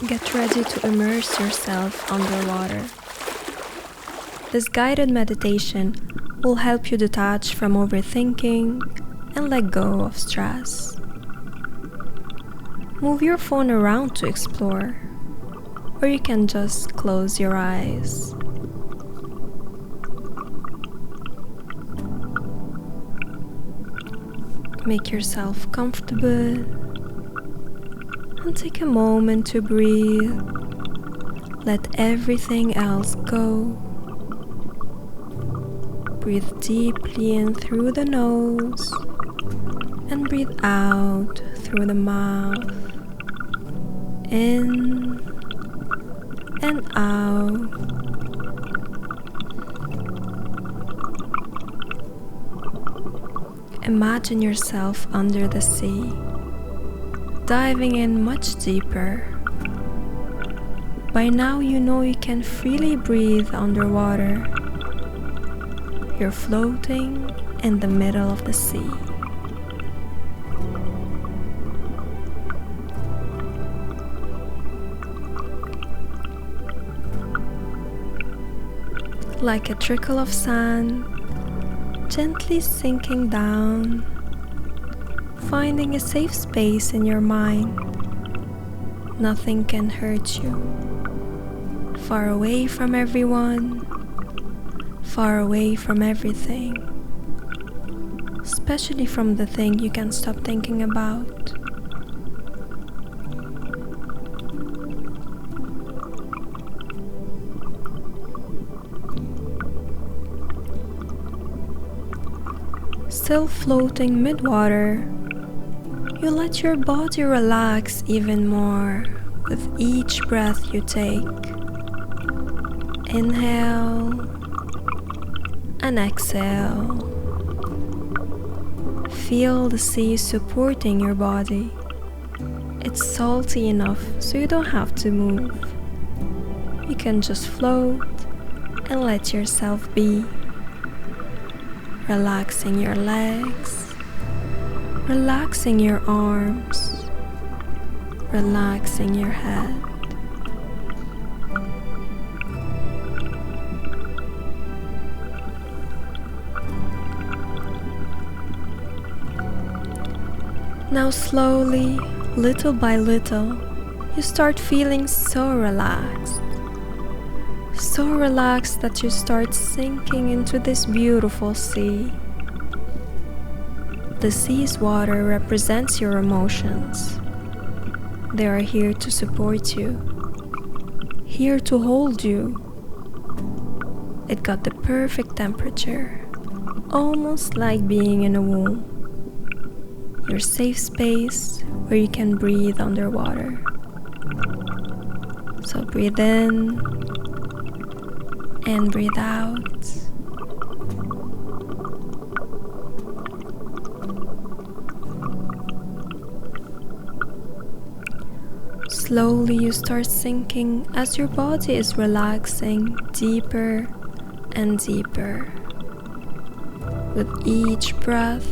Get ready to immerse yourself underwater. This guided meditation will help you detach from overthinking and let go of stress. Move your phone around to explore, or you can just close your eyes. Make yourself comfortable and take a moment to breathe. Let everything else go. Breathe deeply in through the nose and breathe out through the mouth. In and out. Imagine yourself under the sea, diving in much deeper. By now you know you can freely breathe underwater. You're floating in the middle of the sea. Like a trickle of sand, gently sinking down, finding a safe space in your mind. Nothing can hurt you. Far away from everyone, far away from everything, especially from the thing you can't stop thinking about. Still floating mid-water, you let your body relax even more with each breath you take. Inhale and exhale. Feel the sea supporting your body. It's salty enough so you don't have to move. You can just float and let yourself be. Relaxing your legs, relaxing your arms, relaxing your head. Now slowly, little by little, you start feeling so relaxed. So relaxed that you start sinking into this beautiful sea. The sea's water represents your emotions. They are here to support you, here to hold you. It got the perfect temperature, almost like being in a womb. Your safe space where you can breathe underwater. So breathe in and breathe out. Slowly you start sinking as your body is relaxing deeper and deeper. With each breath,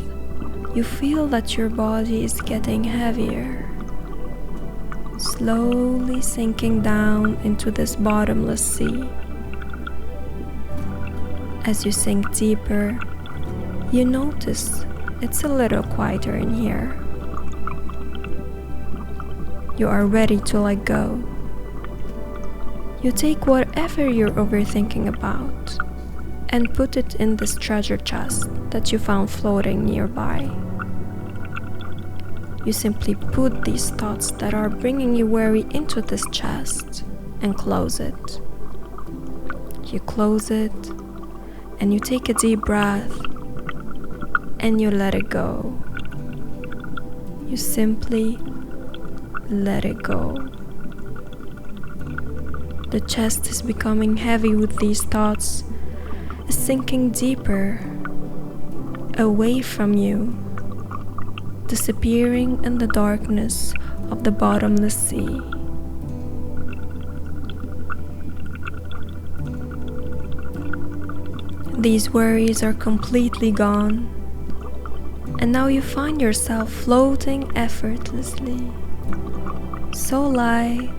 you feel that your body is getting heavier, slowly sinking down into this bottomless sea. As you sink deeper, you notice it's a little quieter in here. You are ready to let go. You take whatever you're overthinking about and put it in this treasure chest that you found floating nearby. You simply put these thoughts that are bringing you worry into this chest and close it. You close it and you take a deep breath and you let it go. You simply let it go. The chest is becoming heavy with these thoughts, is sinking deeper, away from you, disappearing in the darkness of the bottomless sea. These worries are completely gone, and now you find yourself floating effortlessly, so light,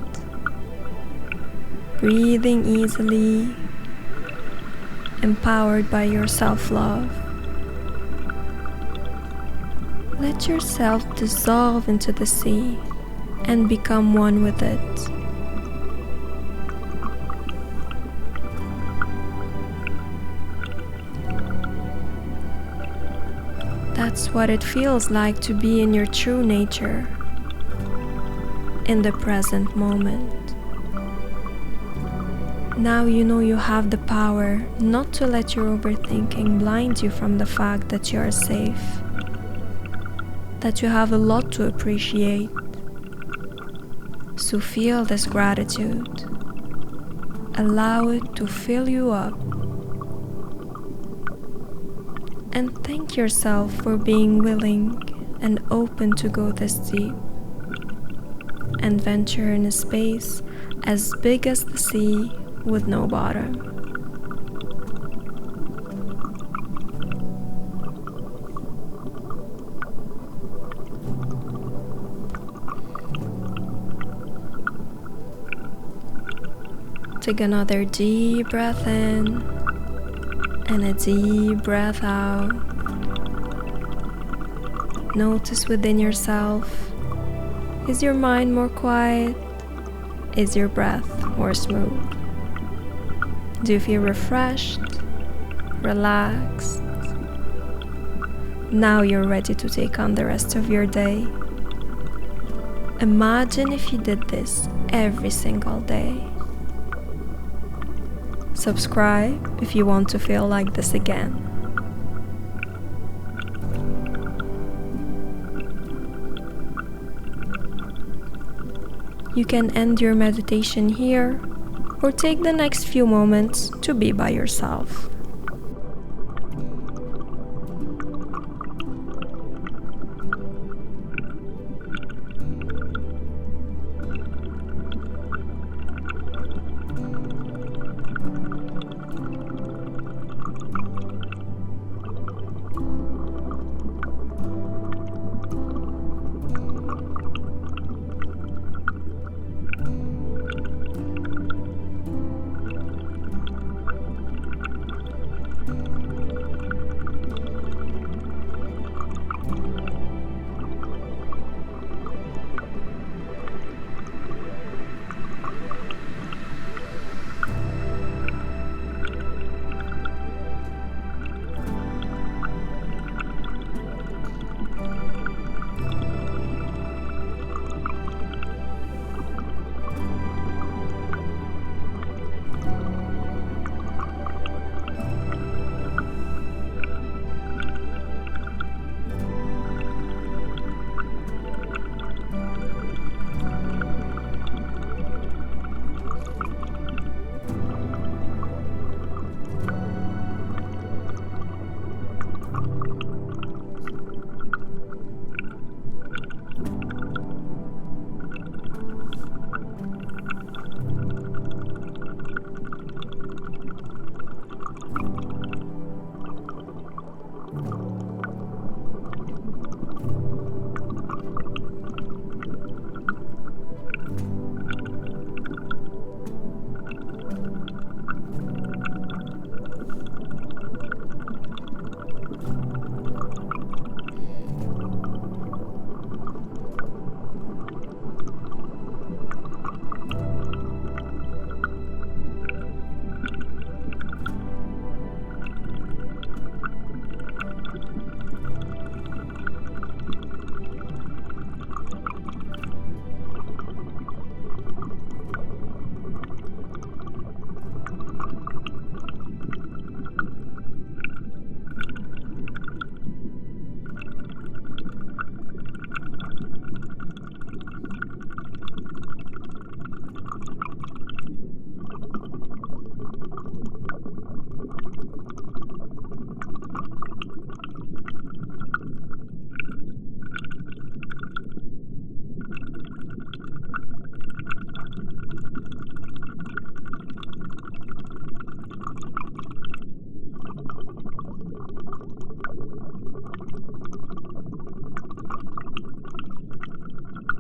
breathing easily, empowered by your self-love. Let yourself dissolve into the sea and become one with it. That's what it feels like to be in your true nature, in the present moment. Now you know you have the power not to let your overthinking blind you from the fact that you are safe, that you have a lot to appreciate. So feel this gratitude. Allow it to fill you up. And thank yourself for being willing and open to go this deep and venture in a space as big as the sea with no bottom. Take another deep breath in and a deep breath out. Notice within yourself, is your mind more quiet? Is your breath more smooth? Do you feel refreshed, relaxed? Now you're ready to take on the rest of your day. Imagine if you did this every single day. Subscribe if you want to feel like this again. You can end your meditation here or take the next few moments to be by yourself.